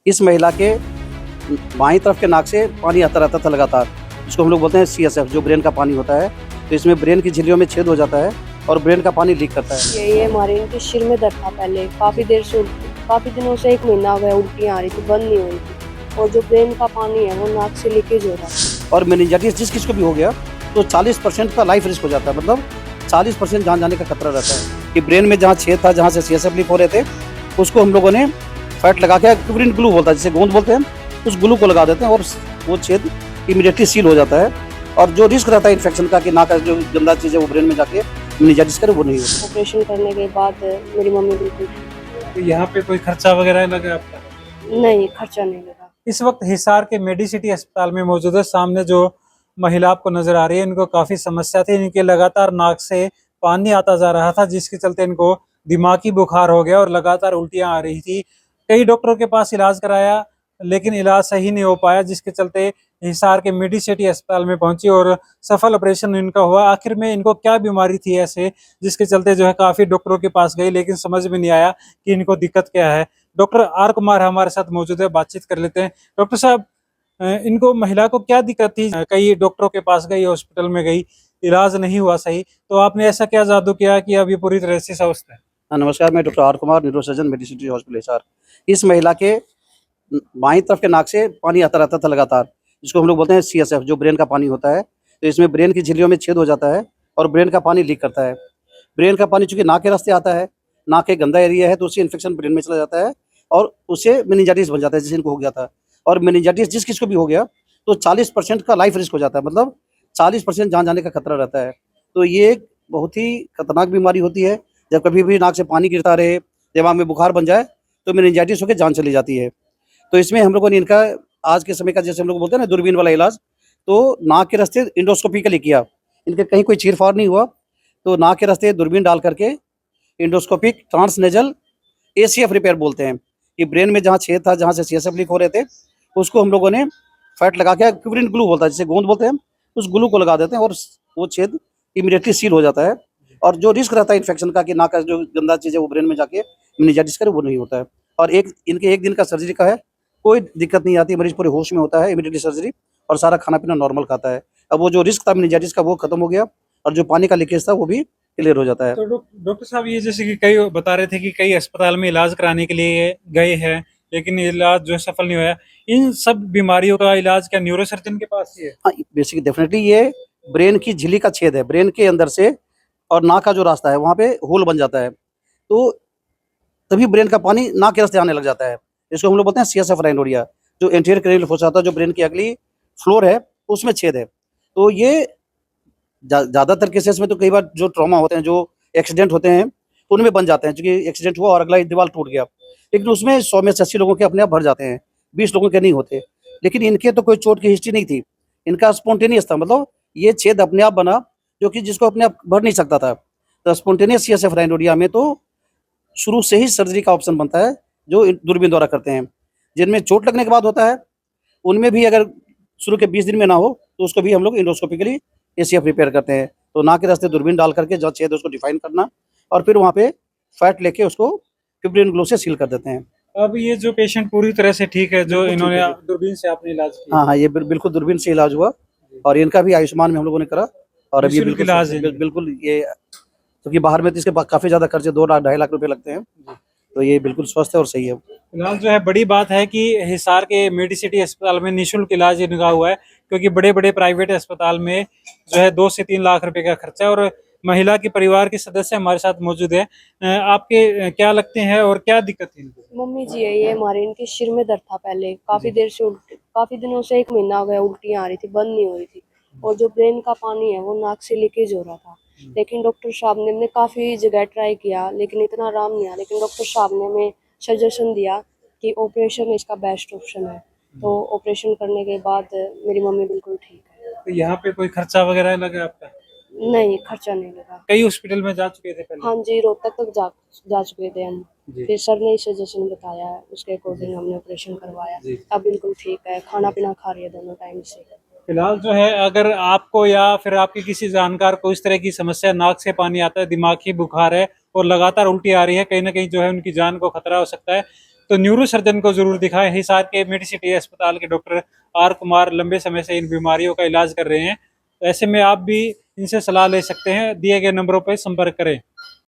इस महिला के बाईं तरफ के नाक से पानी आता रहता था लगातार, जिसको हम लोग बोलते हैं CSF, जो ब्रेन का पानी होता है। तो इसमें ब्रेन की झिल्लियों में छेद हो जाता है और ब्रेन का पानी लीक करता है। ये हमारे इनके सिर में दर्द था पहले, काफ़ी दिनों से 1 महीना हो गया, उल्टियाँ आ रही थी, बंद नहीं हो रही थी, और जो ब्रेन का पानी है वो नाक से लीकेज हो रहा था। और मेनिंजाइटिस जिस किसी को भी हो गया तो 40% का लाइफ रिस्क हो जाता है, मतलब 40% जान जाने का खतरा रहता है। कि ब्रेन में जहाँ छेद था, जहाँ से CSF लीक हो रहे थे, उसको हम लोगों ने फैट लगा के, क्विवरिन ग्लू बोलता है जिसे गोंद बोलते हैं, उस ग्लू को लगा देते हैं और वो छेद इमीडिएटली सील हो जाता है। और जो रिस्क रहता है इन्फेक्शन का कि नाक का जो गंदा चीज़ है वो ब्रेन में जाके मेनिंजाइटिस करे, वो नहीं होता। ऑपरेशन करने के बाद मेरी मम्मी बिल्कुल तो यहाँ पे कोई खर्चा वगैरह लगा आपका? नहीं, खर्चा नहीं लगा। इस वक्त हिसार के मेडिसिटी अस्पताल में मौजूद है। सामने जो महिला आपको नजर आ रही है, इनको काफी समस्या थी। इनके लगातार नाक से पानी आता जा रहा था, जिसके चलते इनको दिमागी बुखार हो गया और लगातार उल्टियां आ रही थी। कई डॉक्टरों के पास इलाज कराया, लेकिन इलाज सही नहीं हो पाया, जिसके चलते हिसार के मेडिसिटी अस्पताल में पहुंची और सफल ऑपरेशन इनका हुआ। आखिर में इनको क्या बीमारी थी ऐसे, जिसके चलते जो है काफी डॉक्टरों के पास गई, लेकिन समझ में नहीं आया कि इनको दिक्कत क्या है। डॉक्टर आर कुमार हमारे साथ मौजूद है, बातचीत कर लेते हैं। डॉक्टर साहब, इनको महिला को क्या दिक्कत थी? कई डॉक्टरों के पास गई, हॉस्पिटल में गई, इलाज नहीं हुआ सही, तो आपने ऐसा क्या जादू किया कि अब ये पूरी तरह से स्वस्थ है? नमस्कार, मैं doctor R Kumar, neurosurgeon, Medicity hospital Hisar. इस महिला के बाईं तरफ के नाक से पानी आता रहता था लगातार, जिसको हम लोग बोलते हैं CSF, जो ब्रेन का पानी होता है। तो इसमें ब्रेन की झिल्लियों में छेद हो जाता है और ब्रेन का पानी लीक करता है। ब्रेन का पानी चूंकि नाक के रास्ते आता है, नाक एक गंदा एरिया है, तो उससे इन्फेक्शन ब्रेन में चला जाता है और उससे मेनिंजाइटिस बन जाता है, जैसे इनको हो गया था। और मेनिंजाइटिस जिस किसी को भी हो गया तो 40% का लाइफ रिस्क हो जाता है, मतलब 40% जान जाने का खतरा रहता है। तो ये एक बहुत ही खतरनाक बीमारी होती है। जब कभी भी नाक से पानी गिरता रहे, दिमाग में बुखार बन जाए, तो मेनिंजाइटिस होकर जान चली जाती है। तो इसमें हम लोगों ने इनका आज के समय का, जैसे हम लोग बोलते हैं ना, दूरबीन वाला इलाज, तो नाक के रास्ते इंडोस्कोपिकली किया। इनके कहीं कोई चीर-फाड़ नहीं हुआ, तो नाक के रास्ते दूरबीन डाल करके इंडोस्कोपिक ट्रांसनेजल ACF रिपेयर बोलते हैं, कि ब्रेन में जहाँ छेद था, जहाँ से CSF लीक हो रहे थे, उसको हम लोगों ने फैट लगा के, क्विवरिन ग्लू बोलता है जिसे गोंद बोलते हैं, उस ग्लू को लगा देते हैं और वो छेद इमीडिएटली सील हो जाता है। और जो रिस्क रहता है इन्फेक्शन का कि नाक का जो गंदा चीज़ है वो ब्रेन में जाके मेनिंजाइटिस करे, वो नहीं होता है। और इनके 1 दिन का सर्जरी का है, कोई दिक्कत नहीं आती, मरीज पूरे होश में होता है, इमीडिएटली सर्जरी, और सारा खाना-पीना नॉर्मल खाता है। अब वो जो रिस्क था मेनिंजाइटिस का वो खत्म हो गया और जो पानी का लीकेज था वो भी क्लियर हो जाता है। तो डॉक्टर साहब, ये जैसे कि कई बता रहे थे कि कई अस्पताल में इलाज कराने के लिए गए हैं, लेकिन इलाज जो है सफल नहीं हुआ। इन सब बीमारियों का इलाज क्या न्यूरोसर्जन के पास ही है? हाँ, बेसिक डेफिनेटली ये ब्रेन की झिल्ली का छेद है, ब्रेन के अंदर से और नाक का जो रास्ता है वहाँ पे होल बन जाता है, तो तभी ब्रेन का पानी नाक के रास्ते आने लग जाता है। इसको हम लोग बोलते हैं CSF राइनोडिया, जो एंटीरियर क्रेनियल फोसा होता है, जो ब्रेन की अगली फ्लोर है उसमें छेद है। तो ये ज़्यादातर केसेस में तो कई बार जो ट्रॉमा होते हैं, जो एक्सीडेंट होते हैं, उनमें बन जाते हैं, क्योंकि एक्सीडेंट हुआ और अगला दीवार टूट गया। लेकिन उसमें 100 में से 80 लोगों के अपने आप भर जाते हैं, 20 लोगों के नहीं होते। लेकिन इनके तो कोई चोट की हिस्ट्री नहीं थी, इनका स्पॉन्टेनियस था, मतलब ये छेद अपने आप बना, जो कि जिसको अपने आप भर नहीं सकता था। तो स्पॉन्टेनियस CSF राइनोडिया में तो शुरू से ही सर्जरी का ऑप्शन बनता है, जो दूरबीन द्वारा करते हैं। जिनमें चोट लगने के बाद होता है, उनमें भी अगर शुरू के 20 दिन में ना हो, तो उसको भी हम लोग इंडोस्कोपिकली ACF रिपेयर करते हैं। तो नाक के रास्ते दूरबीन डाल करके जो छेद है उसको डिफाइन करना, और फिर वहाँ पे फैट लेके उसको क्विवरिन ग्लू से सील कर देते हैं। अब ये जो पेशेंट पूरी तरह से ठीक है, जो बिल्कुल ठीक इन्होंने है जी। दूरबीन से आपने इलाज किया? हाँ, हाँ, ये बिल्कुल दूरबीन से इलाज हुआ और इनका भी आयुष्मान में हम लोगों ने करा, और अब ये निःशुल्क बिल्कुल इलाज है? बिल्कुल ये, क्योंकि बाहर में तो इसके काफ़ी ज़्यादा खर्चे 2 लाख 2.5 लाख रुपए लगते हैं, तो ये बिल्कुल स्वस्थ है और सही है। फिलहाल जो है बड़ी बात है कि हिसार के मेडिसिटी अस्पताल में निःशुल्क इलाज इनका हुआ है, क्योंकि बड़े बड़े प्राइवेट अस्पताल में जो है 2 से 3 लाख रुपए का खर्चा है। और महिला के परिवार के सदस्य हमारे साथ मौजूद है। आपके क्या लगते हैं और क्या दिक्कत थी इनको? मम्मी जी है, ये हमारे इनके सिर में दर्द था पहले, काफ़ी दिनों से 1 महीना हो गया, उल्टियाँ आ रही थी, बंद नहीं हो रही थी, और जो ब्रेन का पानी है वो नाक से लीकेज हो रहा था। लेकिन डॉक्टर साहब ने, हमने काफ़ी जगह ट्राई किया, लेकिन इतना आराम नहीं आया। लेकिन डॉक्टर साहब ने हमें सजेशन दिया कि ऑपरेशन इसका बेस्ट ऑप्शन है। तो ऑपरेशन करने के बाद मेरी मम्मी बिल्कुल ठीक है। तो यहाँ पे कोई खर्चा वगैरह लगा आपका? नहीं, खर्चा नहीं लगा। कई हॉस्पिटल में जा चुके थे पहले? हाँ जी, रोहतक तक जा चुके थे हम। जी। फिर सर ने ही सजेशन बताया है, उसके अकॉर्डिंग हमने ऑपरेशन करवाया। जी। अब बिल्कुल ठीक है, खाना पीना खा रही है दोनों टाइम से। फिलहाल जो है, अगर आपको या फिर आपके किसी जानकार को इस तरह की समस्या, नाक से पानी आता है, दिमागी बुखार है और लगातार उल्टी आ रही है, कहीं ना कहीं जो है उनकी जान को खतरा हो सकता है, तो न्यूरो सर्जन को जरूर दिखाएं। हिसार के मेडिसिटी अस्पताल के डॉक्टर आर कुमार लंबे समय से इन बीमारियों का इलाज कर रहे हैं। तो ऐसे में आप भी इनसे सलाह ले सकते हैं, दिए गए नंबरों पर संपर्क करें।